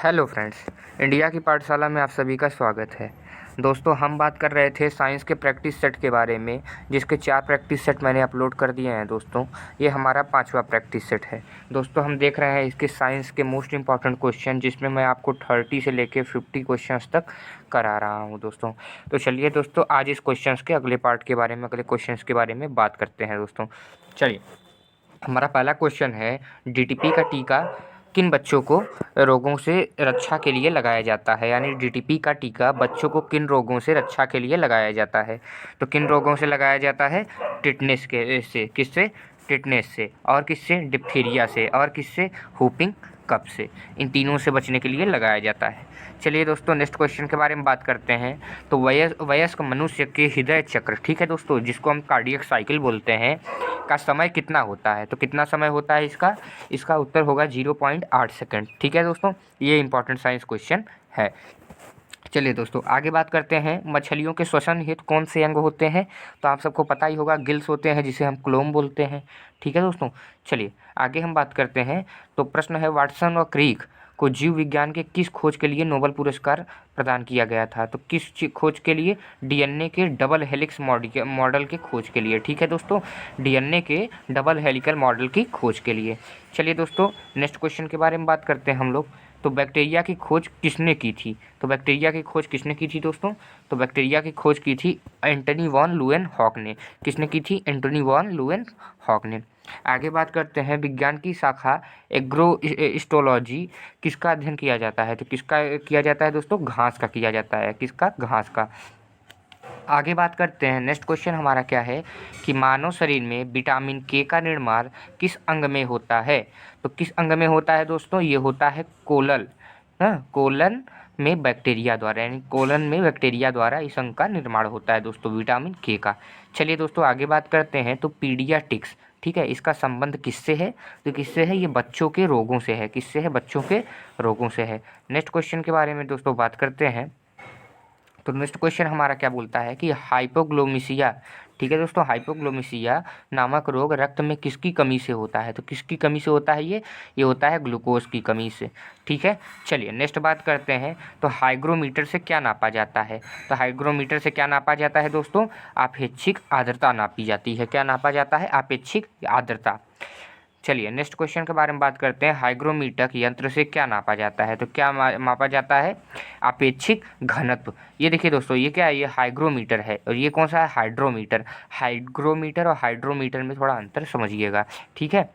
Hello friends, India की पाठशाला में आप सभी का स्वागत है। दोस्तों, हम बात कर रहे थे साइंस के प्रैक्टिस सेट के बारे में, जिसके 4 प्रैक्टिस सेट मैंने अपलोड कर दिए हैं। दोस्तों, ये हमारा 5वां प्रैक्टिस सेट है। दोस्तों, हम देख रहे हैं इसके साइंस के मोस्ट इंपॉर्टेंट क्वेश्चन, जिसमें मैं आपको 30 से लेकर 50 क्वेश्चंस तक करा रहा हूँ। दोस्तों, तो चलिए दोस्तों, आज इस क्वेश्चंस के अगले पार्ट के बारे में, अगले क्वेश्चंस के बारे में बात करते हैं। दोस्तों, चलिए, हमारा पहला क्वेश्चन है, डीटीपी का टीका किन बच्चों को रोगों से रक्षा के लिए लगाया जाता है। यानी डीटीपी का टीका बच्चों को किन रोगों से रक्षा के लिए लगाया जाता है। तो किन रोगों से लगाया जाता है? टिटनेस के से, किससे? टिटनेस से, और किससे? डिप्थीरिया से, और किससे? हुपिंग कफ से। इन तीनों से बचने के लिए लगाया जाता है। चलिए दोस्तों, नेक्स्ट क्वेश्चन के बारे में बात करते हैं। तो वयस्क मनुष्य के हृदय चक्र, ठीक है दोस्तों, जिसको हम कार्डियक साइकिल बोलते हैं, का समय कितना होता है? तो कितना समय होता है इसका? इसका उत्तर होगा 0.8 सेकंड। ठीक है दोस्तों, ये इंपॉर्टेंट साइंस क्वेश्चन है। चलिए दोस्तों, आगे बात करते हैं। मछलियों के श्वसन हेतु कौन से अंग होते हैं? तो आप सबको पता ही होगा, गिल्स होते हैं, जिसे हम क्लोम बोलते हैं। ठीक है दोस्तों, चलिए आगे हम बात करते हैं। तो प्रश्न है, वाटसन और क्रिक को जीव विज्ञान के किस खोज के लिए नोबेल पुरस्कार प्रदान किया गया था? तो किस खोज के लिए? डीएनए के डबल हेलिक्स मॉडल के खोज के लिए। ठीक है दोस्तों, डीएनए के डबल हेलिकल मॉडल की खोज के लिए। चलिए दोस्तों, नेक्स्ट क्वेश्चन के बारे में बात करते हैं हम लोग। तो बैक्टीरिया की खोज किसने की थी? तो बैक्टीरिया की खोज किसने की थी दोस्तों? तो बैक्टीरिया की खोज की थी एंटनी वॉन लुएनहॉक ने। किसने की थी? एंटनी वॉन लुएनहॉक ने। आगे बात करते हैं, विज्ञान की शाखा एग्रोस्टोलॉजी किसका अध्ययन किया जाता है? तो किसका किया जाता है दोस्तों? घास का किया जाता है। किसका? घास का। आगे बात करते हैं, नेक्स्ट क्वेश्चन हमारा क्या है कि मानव शरीर में विटामिन के का निर्माण किस अंग में होता है? तो किस अंग में होता है दोस्तों? ये होता है कोलन। कोलन में बैक्टीरिया द्वारा, यानी कोलन में बैक्टीरिया द्वारा इस अंग का निर्माण होता है दोस्तों, विटामिन के का। चलिए दोस्तों, आगे बात करते हैं। तो पीडियाट्रिक्स, ठीक है, इसका संबंध किससे है? तो किससे है? ये बच्चों के रोगों से है। किससे है? बच्चों के रोगों से है। नेक्स्ट क्वेश्चन के बारे में दोस्तों बात करते हैं। तो नेक्स्ट क्वेश्चन हमारा क्या बोलता है कि हाइपोग्लोमिसिया, ठीक है दोस्तों, हाइपोग्लोमिसिया नामक रोग रक्त में किसकी कमी से होता है? तो किसकी कमी से होता है ये होता है ग्लूकोज की कमी से। ठीक है, चलिए नेक्स्ट बात करते हैं। तो हाइग्रोमीटर से क्या नापा जाता है? तो हाइग्रोमीटर से क्या नापा जाता है दोस्तों? आपेक्षिक आर्द्रता नापी जाती है। क्या नापा जाता है? आपेक्षिक आर्द्रता। चलिए नेक्स्ट क्वेश्चन के बारे में बात करते हैं। हाइग्रोमीटर यंत्र से क्या नापा जाता है? तो क्या मापा जाता है? अपेक्षिक घनत्व। ये देखिए दोस्तों, ये क्या है? ये हाइग्रोमीटर है, और ये कौन सा है? हाइड्रोमीटर। हाइग्रोमीटर और हाइड्रोमीटर में थोड़ा अंतर समझिएगा। ठीक है,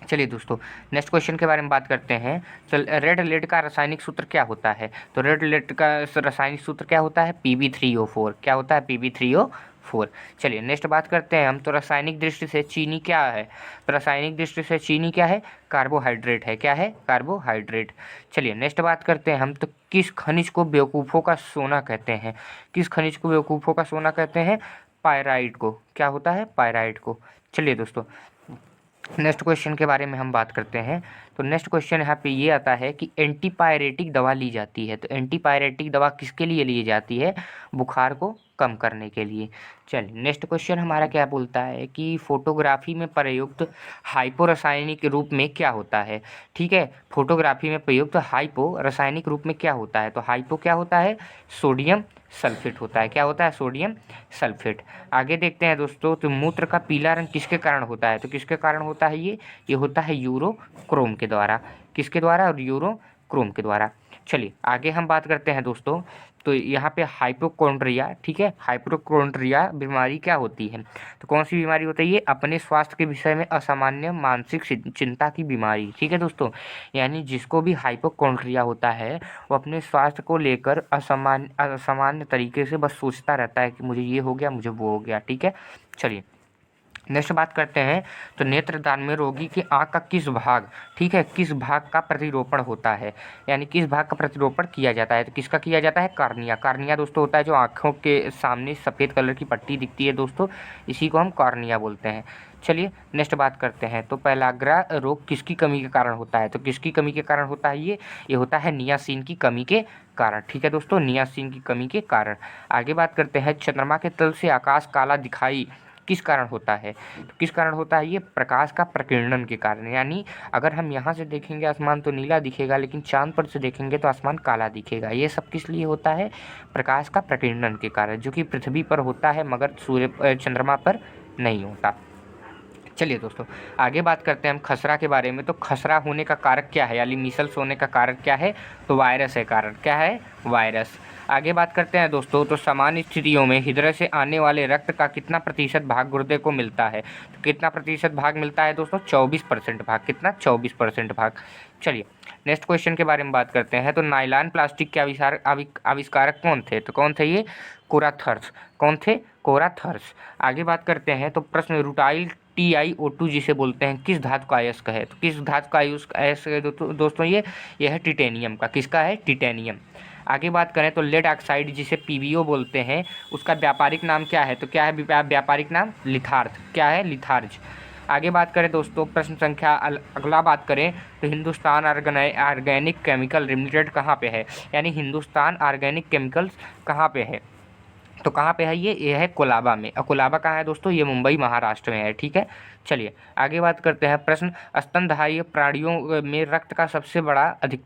चलिए दोस्तों, नेक्स्ट क्वेश्चन के बारे में बात करते हैं। चल, रेड लेड का रासायनिक सूत्र क्या होता है? तो रेड लेड का रासायनिक सूत्र क्या होता है? Pb3O4। क्या होता है? Pb3O4। चलिए नेक्स्ट बात करते हैं हम। तो रासायनिक दृष्टि से चीनी क्या है? तो रासायनिक दृष्टि से चीनी क्या है? कार्बोहाइड्रेट है। क्या है? कार्बोहाइड्रेट। चलिए नेक्स्ट बात करते हैं हम। तो किस खनिज को बेवकूफ़ों का सोना कहते हैं? किस खनिज को बेवकूफ़ों का सोना कहते हैं? पायराइट को। क्या होता है? पायराइट को। चलिए दोस्तों, नेक्स्ट क्वेश्चन के बारे में हम बात करते हैं। तो नेक्स्ट क्वेश्चन यहाँ पे ये आता है कि एंटीपायरेटिक दवा ली जाती है। तो एंटीपायरेटिक दवा किसके लिए ली जाती है? बुखार को कम करने के लिए। चलिए नेक्स्ट क्वेश्चन हमारा क्या बोलता है कि फोटोग्राफी में प्रयुक्त हाइपो रासायनिक रूप में क्या होता है? ठीक है, फोटोग्राफी में प्रयुक्त हाइपो रासायनिक रूप में क्या होता है? तो हाइपो क्या होता है? सोडियम सल्फेट होता है। क्या होता है? Sodium sulphate. आगे देखते हैं दोस्तों। तो मूत्र का पीला रंग किसके कारण होता है? तो किसके कारण होता है ये होता है यूरोक्रोम के द्वारा। किसके द्वारा? और यूरोक्रोम के द्वारा। चलिए आगे हम बात करते हैं दोस्तों। तो यहाँ पे हाइपोकोंड्रिया, ठीक है, हाइपोकोंड्रिया बीमारी क्या होती है? तो कौन सी बीमारी होती है ये? अपने स्वास्थ्य के विषय में असामान्य मानसिक चिंता की बीमारी। ठीक है दोस्तों, यानी जिसको भी हाइपोकोंड्रिया होता है, वो अपने स्वास्थ्य को लेकर असामान्य तरीके से बस सोचता रहता है कि मुझे ये हो गया, मुझे वो हो गया। ठीक है, चलिए नेक्स्ट बात करते हैं। तो नेत्रदान में रोगी के आँख का किस भाग, ठीक है, किस भाग का प्रतिरोपण होता है? यानी किस भाग का प्रतिरोपण किया जाता है? तो किसका किया जाता है? कार्निया। कार्निया दोस्तों होता है जो आँखों के सामने सफ़ेद कलर की पट्टी दिखती है दोस्तों, इसी को हम कार्निया बोलते हैं। चलिए नेक्स्ट बात करते हैं। तो पहलाग्रा रोग किसकी कमी के कारण होता है? तो किसकी कमी के कारण होता है ये होता है नियासिन की कमी के कारण। ठीक है दोस्तों, नियासिन की कमी के कारण। आगे बात करते हैं। चंद्रमा के तल से आकाश काला दिखाई किस कारण होता है? तो किस कारण होता है ये? प्रकाश का प्रकीर्णन के कारण। यानी अगर हम यहाँ से देखेंगे आसमान तो नीला दिखेगा, लेकिन चाँद पर से देखेंगे तो आसमान काला दिखेगा। ये सब किस लिए होता है? प्रकाश का प्रकीर्णन के कारण, जो कि पृथ्वी पर होता है मगर चंद्रमा पर नहीं होता। चलिए दोस्तों, आगे बात करते हैं हम खसरा के बारे में। तो खसरा होने का कारक क्या है, यानी मीसल्स होने का कारक क्या है? तो वायरस है कारण। क्या है? वायरस। आगे बात करते हैं दोस्तों, तो सामान्य स्थितियों में हृदय से आने वाले रक्त का कितना प्रतिशत भाग गुर्दे को मिलता है? तो कितना प्रतिशत भाग मिलता है दोस्तों? 24% भाग। कितना? 24% भाग। चलिए नेक्स्ट क्वेश्चन के बारे में बात करते हैं। तो नायलॉन प्लास्टिक के आविष्कारक कौन थे? तो कौन थे ये? कोराथर्स। कौन थे? कोराथर्स। आगे बात करते हैं, तो प्रश्न रूटाइल TiO2 जिसे बोलते हैं किस धातु का अयस्क है? तो किस धातु का अयस्क है दोस्तों? ये है टिटेनियम का। किसका है? टिटेनियम। आगे बात करें तो लेड ऑक्साइड जिसे PbO बोलते हैं उसका व्यापारिक नाम क्या है? तो क्या है व्यापारिक नाम? लिथार्थ। क्या है? लिथार्ज। आगे बात करें दोस्तों, प्रश्न संख्या अगला बात करें तो हिंदुस्तान ऑर्गेनिक केमिकल लिमिटेड कहाँ पे है? यानी हिंदुस्तान ऑर्गेनिक केमिकल्स कहाँ पे है? तो कहाँ पे है ये है कोलाबा में। और कोलाबा कहाँ है दोस्तों? ये मुंबई महाराष्ट्र में है। ठीक है, चलिए आगे बात करते हैं। प्रश्न, स्तनधारी प्राणियों में रक्त का सबसे बड़ा अधिक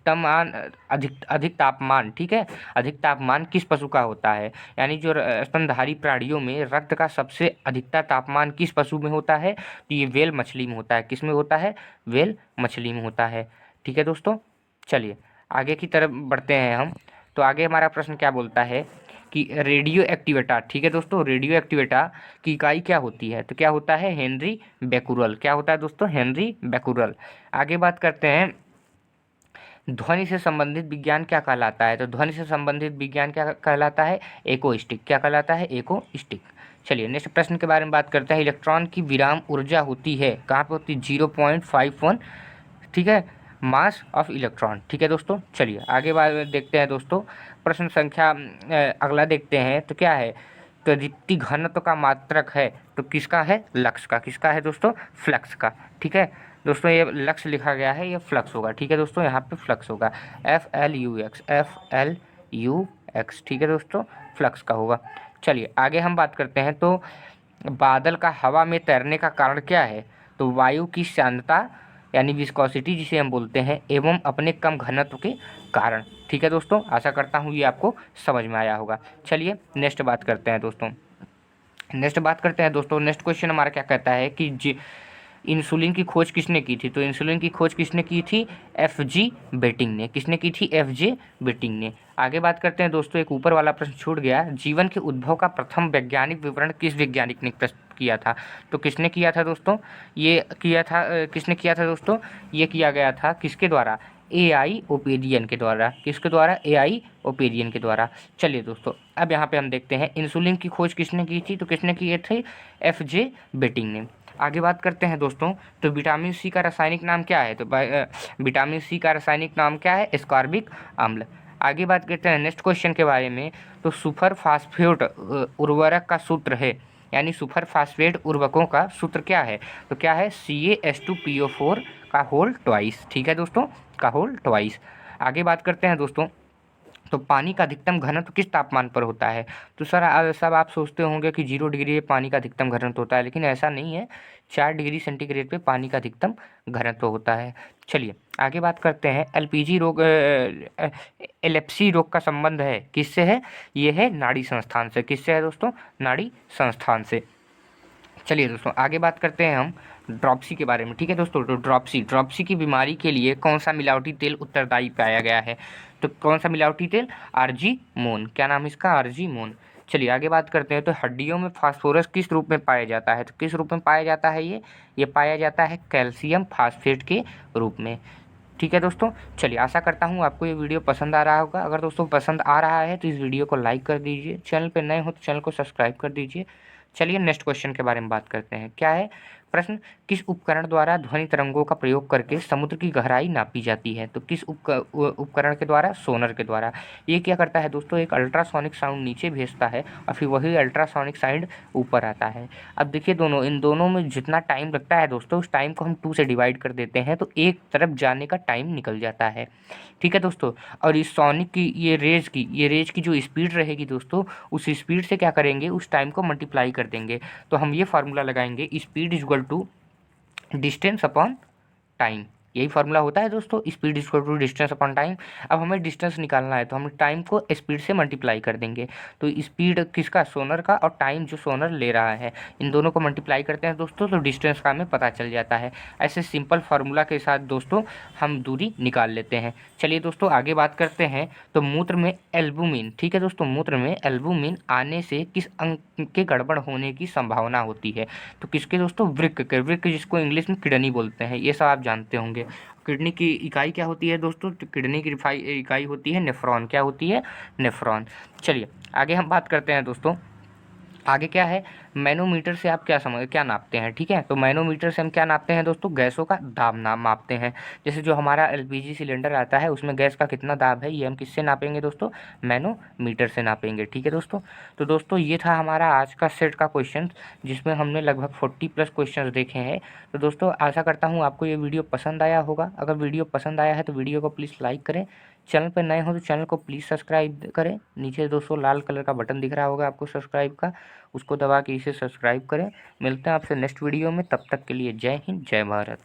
तापमान, ठीक है, अधिक तापमान किस पशु का होता है? यानी जो स्तनधारी प्राणियों में रक्त का सबसे अधिकता तापमान किस पशु में होता है? तो ये व्हेल मछली में होता है। किस में होता है? व्हेल मछली में होता है। ठीक है दोस्तों, चलिए आगे की तरफ बढ़ते हैं हम। तो आगे हमारा प्रश्न क्या बोलता है कि रेडियो एक्टिवेटा, ठीक है दोस्तों, रेडियो एक्टिवेटा की इकाई क्या होती है? तो क्या होता है? Henry Becquerel. क्या होता है दोस्तों? Henry Becquerel. आगे बात करते हैं, ध्वनि से संबंधित विज्ञान क्या कहलाता है? तो ध्वनि से संबंधित विज्ञान क्या कहलाता है? एकोस्टिक। क्या कहलाता है? एकोस्टिक। चलिए नेक्स्ट प्रश्न के बारे में बात करते हैं। इलेक्ट्रॉन की विराम ऊर्जा होती है कहाँ पे होती है? 0.51, ठीक है, मास ऑफ इलेक्ट्रॉन। ठीक है दोस्तों, चलिए आगे बात देखते हैं दोस्तों। प्रश्न संख्या अगला देखते हैं, तो क्या है? तो दीप्ति घनत्व का मात्रक है तो किसका है? लक्स का। किसका है दोस्तों? फ्लक्स का। ठीक है दोस्तों, ये लक्स लिखा गया है, ये फ्लक्स होगा। ठीक है दोस्तों, यहाँ पे फ्लक्स होगा FLUX, FLUX। ठीक है दोस्तों, फ्लक्स का होगा। चलिए आगे हम बात करते हैं, तो बादल का हवा में तैरने का कारण क्या है? तो वायु की सांद्रता यानी विस्कोसिटी जिसे हम बोलते हैं, एवं अपने कम घनत्व के कारण। ठीक है दोस्तों, आशा करता हूँ ये आपको समझ में आया होगा। चलिए नेक्स्ट बात करते हैं दोस्तों। नेक्स्ट क्वेश्चन हमारा क्या कहता है कि इंसुलिन की खोज किसने की थी? तो इंसुलिन की खोज किसने की थी? FG बेटिंग ने। किसने की थी? FG बेटिंग ने। आगे बात करते हैं दोस्तों, एक ऊपर वाला प्रश्न छूट गया, जीवन के उद्भव का प्रथम वैज्ञानिक विवरण किस वैज्ञानिक ने प्रस्तुत किया था? तो किसने किया था दोस्तों? ये किया था किसने किया था दोस्तों? ये किया गया था किसके द्वारा? AI ओपेरियन के द्वारा। किसके द्वारा? AI ओपेरियन के द्वारा। चलिए दोस्तों, अब यहाँ पे हम देखते हैं इंसुलिन की खोज किसने की थी? तो किसने की थी? FG बेटिंग ने। आगे बात करते हैं दोस्तों, तो विटामिन सी का रासायनिक नाम क्या है? तो विटामिन सी का रासायनिक नाम क्या है? एस्कॉर्बिक अम्ल। आगे बात करते हैं नेक्स्ट क्वेश्चन के बारे में, तो सुपर फास्फेट उर्वरक का सूत्र है, यानी सुपर फास्फेट उर्वरकों का सूत्र क्या है? तो क्या है? CaH2PO4 का होल ट्वाइस। ठीक है दोस्तों, का होल ट्वाइस। आगे बात करते हैं दोस्तों, तो पानी का अधिकतम घनत्व किस तापमान पर होता है? तो सर सब आप सोचते होंगे कि 0 डिग्री पे पानी का अधिकतम घनत्व होता है, लेकिन ऐसा नहीं है। 4 डिग्री सेंटीग्रेड पे पानी का अधिकतम घनत्व होता है। चलिए आगे बात करते हैं, LPG रोग एपिलेप्सी रोग का संबंध है किससे है? ये है नाड़ी संस्थान से। किससे है दोस्तों? नाड़ी संस्थान से। चलिए दोस्तों आगे बात करते हैं हम ड्रॉप्सी के बारे में। ठीक है दोस्तों, तो ड्रॉप्सी की बीमारी के लिए कौन सा मिलावटी तेल उत्तरदायी पाया गया है? तो कौन सा मिलावटी तेल? आर्जीमोन। क्या नाम है इसका? आर्जीमोन। चलिए आगे बात करते हैं, तो हड्डियों में फास्फोरस किस रूप में पाया जाता है? तो किस रूप में पाया जाता है ये पाया जाता है कैल्शियम फास्फेट के रूप में। ठीक है दोस्तों, चलिए आशा करता हूँ आपको ये वीडियो पसंद आ रहा होगा। अगर दोस्तों पसंद आ रहा है तो इस वीडियो को लाइक कर दीजिए, चैनल पर नए हो तो चैनल को सब्सक्राइब कर दीजिए। चलिए नेक्स्ट क्वेश्चन के बारे में बात करते हैं। क्या है? प्रश्न, किस उपकरण द्वारा ध्वनि तरंगों का प्रयोग करके समुद्र की गहराई नापी जाती है? तो किस उपकरण के द्वारा? सोनर के द्वारा। ये क्या करता है दोस्तों, एक अल्ट्रासोनिक साउंड नीचे भेजता है और फिर वही अल्ट्रासोनिक साउंड ऊपर आता है। अब देखिए इन दोनों में जितना टाइम लगता है दोस्तों, उस टाइम को हम 2 से डिवाइड कर देते हैं तो एक तरफ जाने का टाइम निकल जाता है। ठीक है दोस्तों, और इस सोनिक की ये रेज की जो स्पीड रहेगी दोस्तों, उस स्पीड से क्या करेंगे, उस टाइम को मल्टीप्लाई कर देंगे। तो हम ये फार्मूला लगाएंगे, speed is equal to distance upon time. यही फार्मूला होता है दोस्तों, speed equal to distance upon time. अब हमें डिस्टेंस निकालना है तो हम टाइम को स्पीड से मल्टीप्लाई कर देंगे। तो स्पीड किसका? सोनर का, और टाइम जो सोनर ले रहा है, इन दोनों को मल्टीप्लाई करते हैं दोस्तों तो डिस्टेंस का हमें पता चल जाता है। ऐसे सिंपल फार्मूला के साथ दोस्तों हम दूरी निकाल लेते हैं। चलिए दोस्तों आगे बात करते हैं। तो मूत्र में एल्बुमिन, ठीक है दोस्तों, मूत्र में एल्बुमिन आने से किस अंग के गड़बड़ होने की संभावना होती है? तो किसके दोस्तों? वृक्क के। वृक्क जिसको इंग्लिश में किडनी बोलते हैं, ये सब आप जानते होंगे। किडनी की इकाई क्या होती है दोस्तों? तो किडनी की इकाई होती है नेफ्रॉन। क्या होती है? नेफ्रॉन। चलिए आगे हम बात करते हैं दोस्तों। आगे क्या है, मैनोमीटर से आप क्या नापते हैं? ठीक है, तो मैनोमीटर से हम क्या नापते हैं दोस्तों? गैसों का दाब मापते हैं। जैसे जो हमारा एलपीजी सिलेंडर आता है उसमें गैस का कितना दाब है, ये हम किससे नापेंगे दोस्तों? मैनोमीटर से नापेंगे। ठीक है दोस्तों, तो दोस्तों ये था हमारा आज का सेट का क्वेश्चन, जिसमें हमने लगभग 40+ क्वेश्चन देखे हैं। तो दोस्तों आशा करता हूँ आपको ये वीडियो पसंद आया होगा। अगर वीडियो पसंद आया है तो वीडियो को प्लीज़ लाइक करें, चैनल पर नए हो तो चैनल को प्लीज़ सब्सक्राइब करें। नीचे दोस्तों लाल कलर का बटन दिख रहा होगा आपको सब्सक्राइब का, उसको दबा के इसे सब्सक्राइब करें। मिलते हैं आपसे नेक्स्ट वीडियो में, तब तक के लिए जय हिंद, जय भारत।